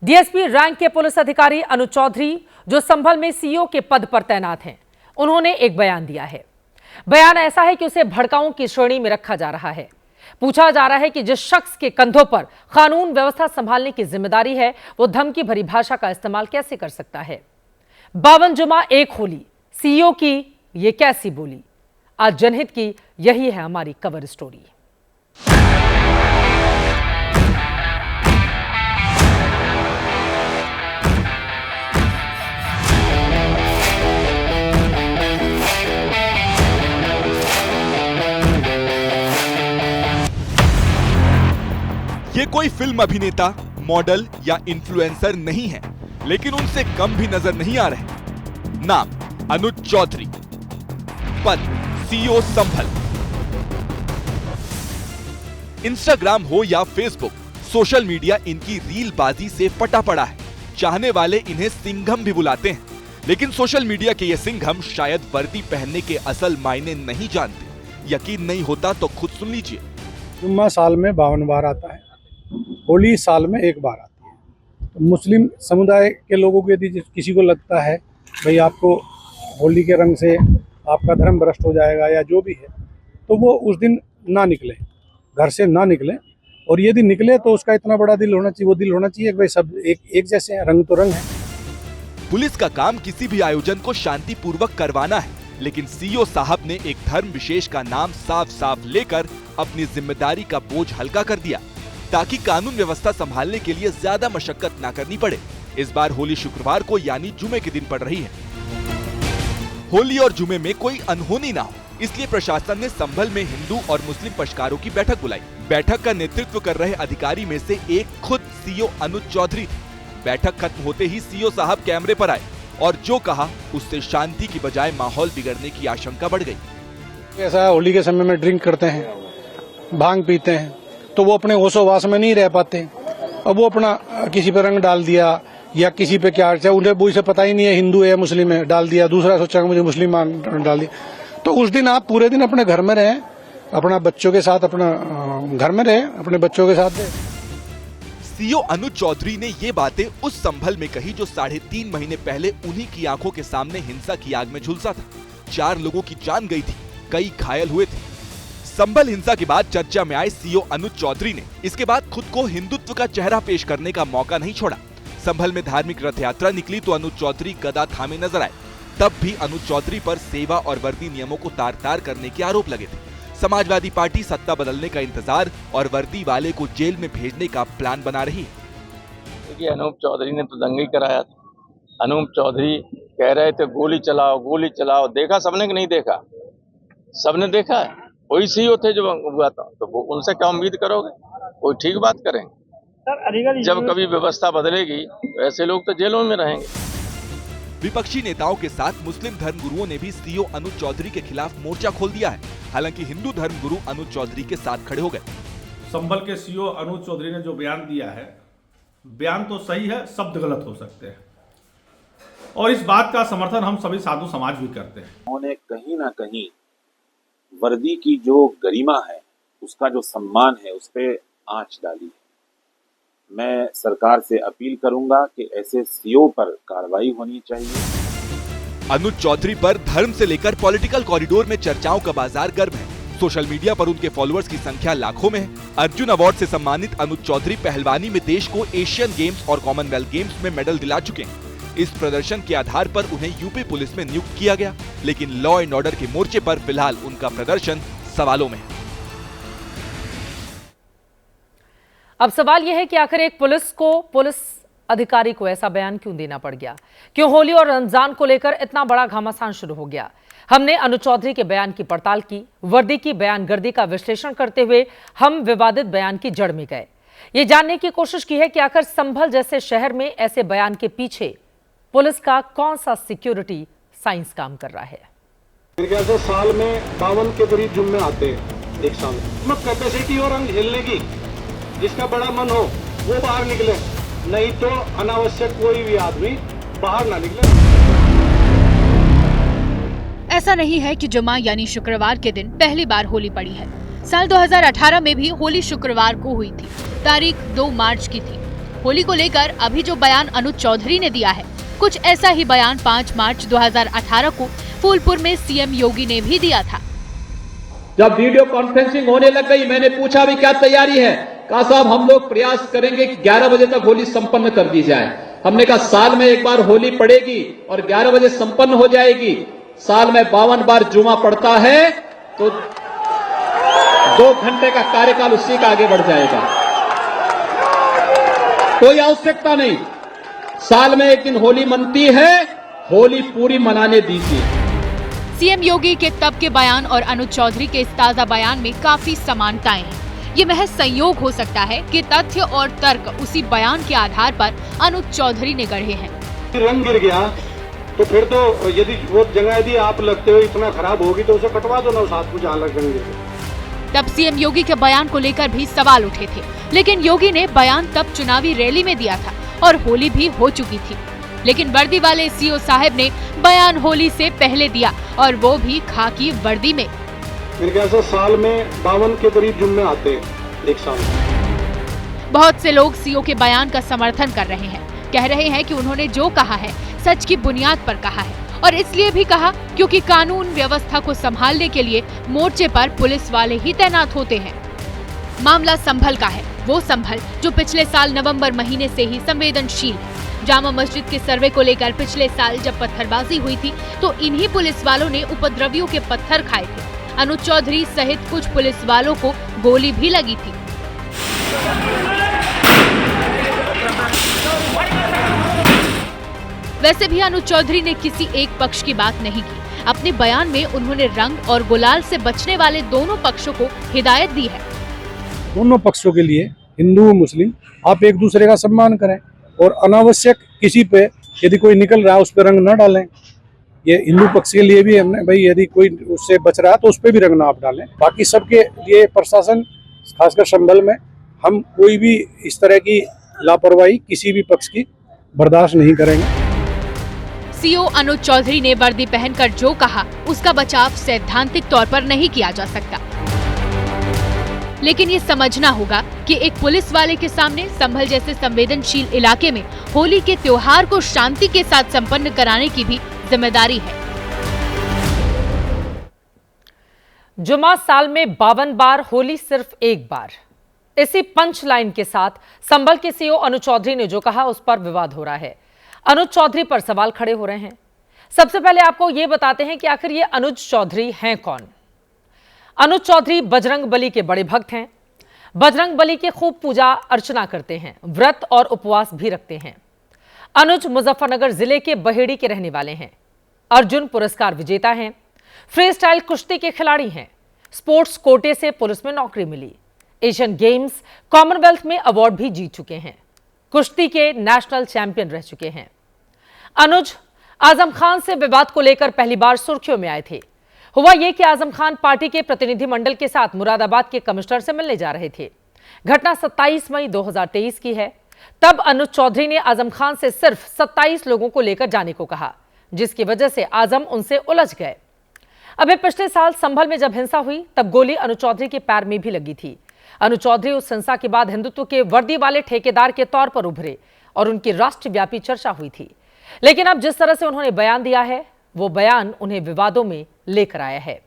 DSP rank के police अधिकारी अनुज चौधरी, जो संभल में सीईओ के पद पर तैनात हैं, उन्होंने एक बयान दिया है। बयान ऐसा है कि उसे भड़काऊ की श्रेणी में रखा जा रहा है। पूछा जा रहा है कि जिस शख्स के कंधों पर कानून व्यवस्था संभालने की जिम्मेदारी है, वो धमकी भरी भाषा का इस्तेमाल कैसे कर सकता है। 52 जुमा एक होली, सीईओ की ये कैसी बोली। आज जनहित की यही है हमारी कवर स्टोरी। ये कोई फिल्म अभिनेता, मॉडल या इन्फ्लुएंसर नहीं है, लेकिन उनसे कम भी नजर नहीं आ रहे। नाम अनुज चौधरी, पद सीईओ संभल। इंस्टाग्राम हो या फेसबुक, सोशल मीडिया इनकी रीलबाजी से फटा पड़ा है। चाहने वाले इन्हें सिंघम भी बुलाते हैं, लेकिन सोशल मीडिया के ये सिंघम शायद वर्दी पहनने के असल मायने नहीं जानते। यकीन नहीं होता तो खुद सुन लीजिए। जुम्मा साल में 52 बार आता है, होली साल में एक बार आती है। तो मुस्लिम समुदाय के लोगों को यदि किसी को लगता है भाई आपको होली के रंग से आपका धर्म भ्रष्ट हो जाएगा या जो भी है, तो वो उस दिन ना निकले, घर से ना निकले। और यदि निकले तो उसका इतना बड़ा दिल होना चाहिए, वो दिल होना चाहिए कि भाई सब एक जैसे हैं, रंग तो रंग है। पुलिस का काम किसी भी आयोजन को शांतिपूर्वक करवाना है, लेकिन सीईओ साहब ने एक धर्म विशेष का नाम साफ साफ लेकर अपनी जिम्मेदारी का बोझ हल्का कर दिया, ताकि कानून व्यवस्था संभालने के लिए ज्यादा मशक्कत ना करनी पड़े। इस बार होली शुक्रवार को यानी जुमे के दिन पड़ रही है। होली और जुमे में कोई अनहोनी ना हो, इसलिए प्रशासन ने संभल में हिंदू और मुस्लिम पक्षकारों की बैठक बुलाई। बैठक का नेतृत्व कर रहे अधिकारी में से एक खुद सीईओ अनुज चौधरी। बैठक खत्म होते ही सीईओ साहब कैमरे पर आए और जो कहा उससे शांति की बजाय माहौल बिगड़ने की आशंका बढ़ गई। ऐसा होली के समय में ड्रिंक करते हैं, भांग पीते हैं, तो वो अपने होशोवास में नहीं रह पाते। अब वो अपना किसी पे रंग डाल दिया या किसी पे क्या, चाहे उन्हें वो इसे पता ही नहीं है हिंदू है या मुस्लिम है, डाल दिया। दूसरा सोचा मुझे मुस्लिम डाल दिया। तो उस दिन आप पूरे दिन अपने घर में रहें, अपना बच्चों के साथ, अपना घर में रहें, अपने बच्चों के साथ रहें। सीईओ अनुज चौधरी ने ये बातें उस संभल में कही जो 3.5 महीने पहले उन्हीं की आंखों के सामने हिंसा की आग में झुलसा था। 4 लोगों की जान गई थी, कई घायल हुए थे। संभल हिंसा के बाद चर्चा में आए सीईओ अनुज चौधरी ने इसके बाद खुद को हिंदुत्व का चेहरा पेश करने का मौका नहीं छोड़ा। संभल में धार्मिक रथ यात्रा निकली तो अनुज चौधरी गदा थामे नजर आए। तब भी अनुज चौधरी पर सेवा और वर्दी नियमों को तार तार करने के आरोप लगे थे। समाजवादी पार्टी सत्ता बदलने का इंतजार और वर्दी वाले को जेल में भेजने का प्लान बना रही है। देखिए, अनूप चौधरी ने तो दंगा ही कराया था। अनूप चौधरी कह रहे थे गोली चलाओ, गोली चलाओ। देखा सबने कि नहीं देखा? सबने देखा है। वही सीईओ थे जो हुआ था, तो वो उनसे क्या उम्मीद करोगे? कोई ठीक बात करेंगे? जब कभी व्यवस्था बदलेगी तो ऐसे लोग तो जेलों में रहेंगे। विपक्षी नेताओं के साथ मुस्लिम धर्मगुरुओं ने भी सीईओ अनुज चौधरी के खिलाफ मोर्चा खोल दिया है। हालांकि हिंदू धर्मगुरु अनुज चौधरी के साथ खड़े हो गए। संभल के सीईओ अनुज चौधरी ने जो बयान दिया है, बयान तो सही है, शब्द गलत हो सकते हैं, और इस बात का समर्थन हम सभी साधु समाज भी करते हैं। उन्होंने कहीं ना कहीं वर्दी की जो गरिमा है, उसका जो सम्मान है, उस पे आंच डाली है। मैं सरकार से अपील करूंगा कि ऐसे सीईओ पर कार्रवाई होनी चाहिए। अनुज चौधरी पर धर्म से लेकर पॉलिटिकल कॉरिडोर में चर्चाओं का बाजार गर्म है। सोशल मीडिया पर उनके फॉलोअर्स की संख्या लाखों में है। अर्जुन अवार्ड से सम्मानित अनुज चौधरी पहलवानी में देश को एशियन गेम्स और कॉमनवेल्थ गेम्स में मेडल दिला चुके हैं। इस प्रदर्शन के आधार पर उन्हें यूपी पुलिस में नियुक्त किया गया, लेकिन लॉ एंड ऑर्डर के मोर्चे पर फिलहाल उनका प्रदर्शन सवालों में है। अब सवाल यह है कि आखिर एक पुलिस अधिकारी को ऐसा बयान क्यों देना पड़ गया? क्यों होली और रमजान को लेकर इतना बड़ा घमासान शुरू हो गया? हमने अनुज चौधरी के बयान की पड़ताल की। वर्दी की बयानगर्दी का विश्लेषण करते हुए हम विवादित बयान की जड़ में गए। ये जानने की कोशिश की है कि आखिर संभल जैसे शहर में ऐसे बयान के पीछे पुलिस का कौन सा सिक्योरिटी साइंस काम कर रहा है। मेरे ख्याल से साल में 52 के करीब जुम्मे आते हैं एक साल में। कैपेसिटी और रंग हिलने की, जिसका बड़ा मन हो वो बाहर निकले, नहीं तो अनावश्यक कोई भी आदमी बाहर ना निकले। ऐसा नहीं है कि जुमा यानी शुक्रवार के दिन पहली बार होली पड़ी है। साल 2018 में भी होली शुक्रवार को हुई थी। तारीख 2 मार्च की थी। होली को लेकर अभी जो बयान अनुज चौधरी ने दिया है, कुछ ऐसा ही बयान 5 मार्च 2018 को फूलपुर में सीएम योगी ने भी दिया था। जब वीडियो कॉन्फ्रेंसिंग होने लग गई, मैंने पूछा भी क्या तैयारी है? कहा साहब हम लोग प्रयास करेंगे कि 11 बजे तक होली संपन्न कर दी जाए। हमने कहा साल में एक बार होली पड़ेगी और 11 बजे संपन्न हो जाएगी। साल में 52 बार जुमा पड़ता है तो 2 घंटे का कार्यकाल उसी का आगे बढ़ जाएगा। कोई आवश्यकता नहीं, साल में एक दिन होली मनती है, होली पूरी मनाने दीजिए। सीएम योगी के तब के बयान और अनुज चौधरी के इस ताजा बयान में काफी समानताएं हैं। ये महज संयोग हो सकता है कि तथ्य और तर्क उसी बयान के आधार पर अनुज चौधरी ने गढ़े हैं। रंग गिर गया तो फिर तो यदि वो जगह यदि आप लगते हो इतना खराब होगी तो उसे कटवा दो ना उस हाथ को जहाँ लग जाएंगे। तब सीएम योगी के बयान को लेकर भी सवाल उठे थे, लेकिन योगी ने बयान तब चुनावी रैली में दिया था और होली भी हो चुकी थी। लेकिन वर्दी वाले सीओ साहब ने बयान होली से पहले दिया और वो भी खाकी वर्दी में। मेरे ख्याल से साल में 52 के करीब जुम्मे आते हैं एक साल में। बहुत से लोग सीओ के बयान का समर्थन कर रहे हैं, कह रहे हैं कि उन्होंने जो कहा है सच की बुनियाद पर कहा है और इसलिए भी कहा क्योंकि कानून व्यवस्था को संभालने के लिए मोर्चे पर पुलिस वाले ही तैनात होते हैं। मामला संभल का है, वो संभल जो पिछले साल नवंबर महीने से ही संवेदनशील है। जामा मस्जिद के सर्वे को लेकर पिछले साल जब पत्थरबाजी हुई थी तो इन्हीं पुलिस वालों ने उपद्रवियों के पत्थर खाए थे। अनुज चौधरी सहित कुछ पुलिस वालों को गोली भी लगी थी। वैसे भी अनुज चौधरी ने किसी एक पक्ष की बात नहीं की। अपने बयान में उन्होंने रंग और गुलाल से बचने वाले दोनों पक्षों को हिदायत दी है। दोनों पक्षों के लिए, हिंदू मुस्लिम, आप एक दूसरे का सम्मान करें और अनावश्यक किसी पे यदि कोई निकल रहा है उस पर रंग न डालें। ये हिंदू पक्ष के लिए भी हमने भाई यदि कोई उससे बच रहा है तो उस पर भी रंग ना आप डालें। बाकी सबके लिए प्रशासन खासकर संभल में हम कोई भी इस तरह की लापरवाही किसी भी पक्ष की बर्दाश्त नहीं करेंगे। सीओ अनुज चौधरी ने वर्दी पहनकर जो कहा उसका बचाव सैद्धांतिक तौर पर नहीं किया जा सकता, लेकिन ये समझना होगा कि एक पुलिस वाले के सामने संभल जैसे संवेदनशील इलाके में होली के त्योहार को शांति के साथ संपन्न कराने की भी जिम्मेदारी है। जुमा साल में 52 बार, होली सिर्फ एक बार। इसी पंच लाइन के साथ संभल के सीओ अनुज चौधरी ने जो कहा उस पर विवाद हो रहा है। अनुज चौधरी पर सवाल खड़े हो रहे हैं। सबसे पहले आपको यह बताते हैं कि आखिर ये अनुज चौधरी हैं कौन। अनुज चौधरी बजरंग बली के बड़े भक्त हैं। बजरंग बली की खूब पूजा अर्चना करते हैं, व्रत और उपवास भी रखते हैं। अनुज मुजफ्फरनगर जिले के बहेड़ी के रहने वाले हैं। अर्जुन पुरस्कार विजेता हैं। फ्री स्टाइल कुश्ती के खिलाड़ी हैं। स्पोर्ट्स कोटे से पुलिस में नौकरी मिली। एशियन गेम्स, कॉमनवेल्थ में अवार्ड भी जीत चुके हैं। कुश्ती के नेशनल चैंपियन रह चुके हैं। अनुज आजम खान से विवाद को लेकर पहली बार सुर्खियों में आए थे। हुआ यह कि आजम खान पार्टी के प्रतिनिधिमंडल के साथ मुरादाबाद के कमिश्नर से मिलने जा रहे थे। घटना 27 मई 2023 की है। तब अनुज चौधरी ने आजम खान से सिर्फ 27 लोगों को लेकर जाने को कहा, जिसकी वजह से आजम उनसे उलझ गए। अबे पिछले साल संभल में जब हिंसा हुई तब गोली अनुज चौधरी के पैर में भी लगी थी। अनुज चौधरी उस हिंसा के बाद हिंदुत्व के वर्दी वाले ठेकेदार के तौर पर उभरे और उनकी राष्ट्रव्यापी चर्चा हुई थी। लेकिन अब जिस तरह से उन्होंने बयान दिया है वो बयान उन्हें विवादों में लेकर आया है।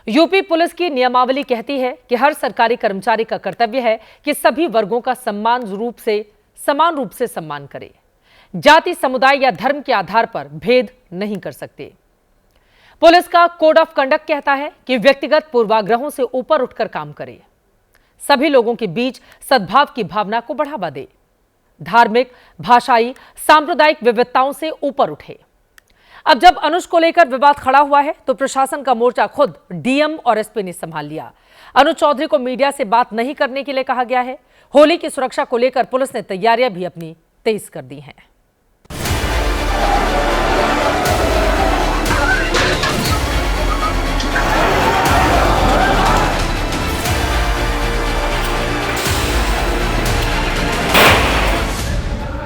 यूपी पुलिस की नियमावली कहती है कि हर सरकारी कर्मचारी का कर्तव्य है कि सभी वर्गों का समान रूप से सम्मान करे। जाति, समुदाय या धर्म के आधार पर भेद नहीं कर सकते। पुलिस का कोड ऑफ कंडक्ट कहता है कि व्यक्तिगत पूर्वाग्रहों से ऊपर उठकर काम करे, सभी लोगों के बीच सद्भाव की भावना को बढ़ावा दे, धार्मिक, भाषाई, सांप्रदायिक विविधताओं से ऊपर उठे। अब जब अनुज को लेकर विवाद खड़ा हुआ है तो प्रशासन का मोर्चा खुद डीएम और एसपी ने संभाल लिया। अनुज चौधरी को मीडिया से बात नहीं करने के लिए कहा गया है। होली की सुरक्षा को लेकर पुलिस ने तैयारियां भी अपनी तेज कर दी हैं।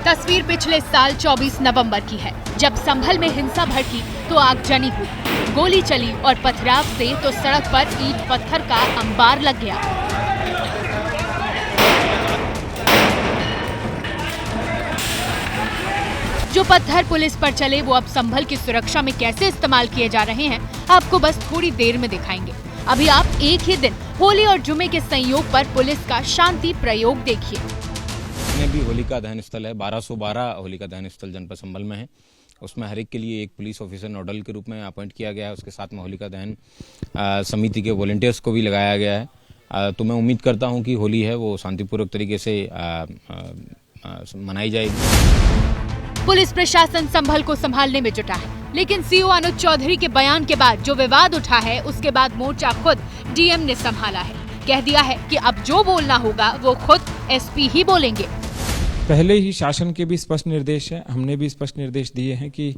तस्वीर पिछले साल 24 नवंबर की है, जब संभल में हिंसा भड़की तो आगजनी हुई, गोली चली और पथराव से तो सड़क पर ईंट पत्थर का अंबार लग गया। जो पत्थर पुलिस पर चले वो अब संभल की सुरक्षा में कैसे इस्तेमाल किए जा रहे हैं, आपको बस थोड़ी देर में दिखाएंगे। अभी आप एक ही दिन होली और जुमे के संयोग पर पुलिस का शांति प्रयोग देखिए। जितने भी होलिका दहन स्थल है, 1212 होलिका दहन स्थल जनपद संभल में है, उसमें हर एक के लिए एक पुलिस ऑफिसर नोडल के रूप में अपॉइंट किया गया है। उसके साथ में होलिका दहन समिति के वॉलंटियर्स को भी लगाया गया है। तो मैं उम्मीद करता हूं कि होली है वो शांतिपूर्वक तरीके से मनाई जाएगी। पुलिस प्रशासन संभल को संभालने में जुटा है, लेकिन सीओ अनुज चौधरी के बयान के बाद जो विवाद उठा है, उसके बाद मोर्चा खुद डीएम ने संभाला है। कह दिया है कि अब जो बोलना होगा वो खुद एसपी ही बोलेंगे। पहले ही शासन के भी स्पष्ट निर्देश है, हमने भी स्पष्ट निर्देश दिए हैं कि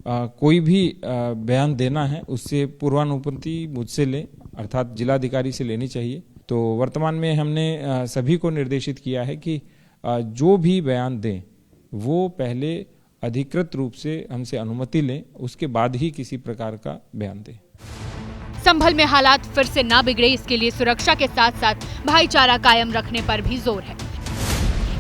कोई भी बयान देना है उससे पूर्वानुमति मुझसे ले, अर्थात जिलाधिकारी से लेनी चाहिए। तो वर्तमान में हमने सभी को निर्देशित किया है कि जो भी बयान दें वो पहले अधिकृत रूप से हमसे अनुमति लें, उसके बाद ही किसी प्रकार का बयान दें। संभल में हालात फिर से ना बिगड़े, इसके लिए सुरक्षा के साथ साथ भाईचारा कायम रखने पर भी जोर है।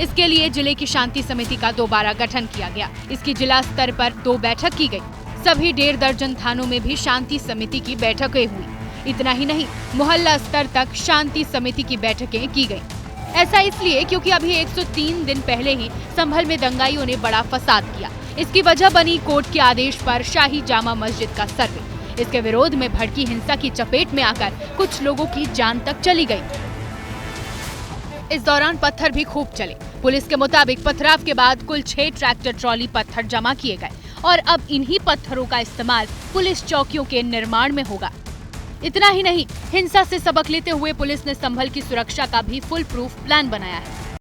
इसके लिए जिले की शांति समिति का दोबारा गठन किया गया। इसकी जिला स्तर पर 2 बैठक की गई। सभी 1.5 दर्जन थानों में भी शांति समिति की बैठकें हुई। इतना ही नहीं, मोहल्ला स्तर तक शांति समिति की बैठकें की गई। ऐसा इसलिए क्योंकि अभी 103 दिन पहले ही संभल में दंगाइयों ने बड़ा फसाद किया। इसकी वजह बनी कोर्ट के आदेश पर शाही जामा मस्जिद का सर्वे। इसके विरोध में भड़की हिंसा की चपेट में आकर कुछ लोगों की जान तक चली गई। इस दौरान पत्थर भी खूब चले। पुलिस के मुताबिक पथराव के बाद कुल 6 ट्रैक्टर ट्रॉली पत्थर जमा किए गए और अब इन्हीं पत्थरों का इस्तेमाल पुलिस चौकियों के निर्माण में होगा। इतना ही नहीं, हिंसा से सबक लेते हुए पुलिस ने संभल की सुरक्षा का भी फुल प्रूफ प्लान बनाया है।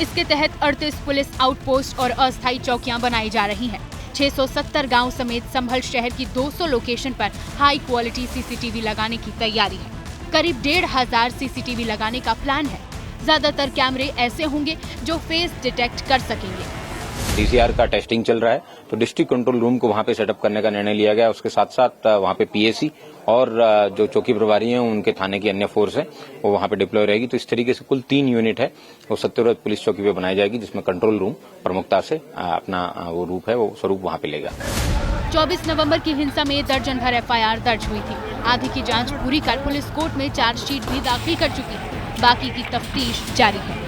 इसके तहत 38 पुलिस आउटपोस्ट और अस्थायी चौकियां बनाई जा रही हैं। 670 गांव समेत संभल शहर की 200 लोकेशन पर हाई क्वालिटी सीसीटीवी लगाने की तैयारी है। करीब 1,500 सीसीटीवी लगाने का प्लान है। ज्यादातर कैमरे ऐसे होंगे जो फेस डिटेक्ट कर सकेंगे। डीसीआर का टेस्टिंग चल रहा है, तो डिस्ट्रिक्ट कंट्रोल रूम को वहां पे सेटअप करने का निर्णय लिया गया। उसके साथ साथ वहां पे पीएसी और जो चौकी प्रभारी हैं उनके थाने की अन्य फोर्स है वो वहां पे डिप्लॉय रहेगी। तो इस तरीके से कुल 3 यूनिट है वो सत्यव्रत पुलिस चौकी पे बनाई जाएगी, जिसमें कंट्रोल रूम प्रमुखता से अपना वो रूप है वो स्वरूप वहां पे लेगा। 24 नवंबर की हिंसा में दर्जन भर एफआईआर दर्ज हुई थी। आधी की जांच पूरी कर पुलिस कोर्ट में चार्जशीट भी दाखिल कर चुकी है। बाकी की तफ्तीश जारी है।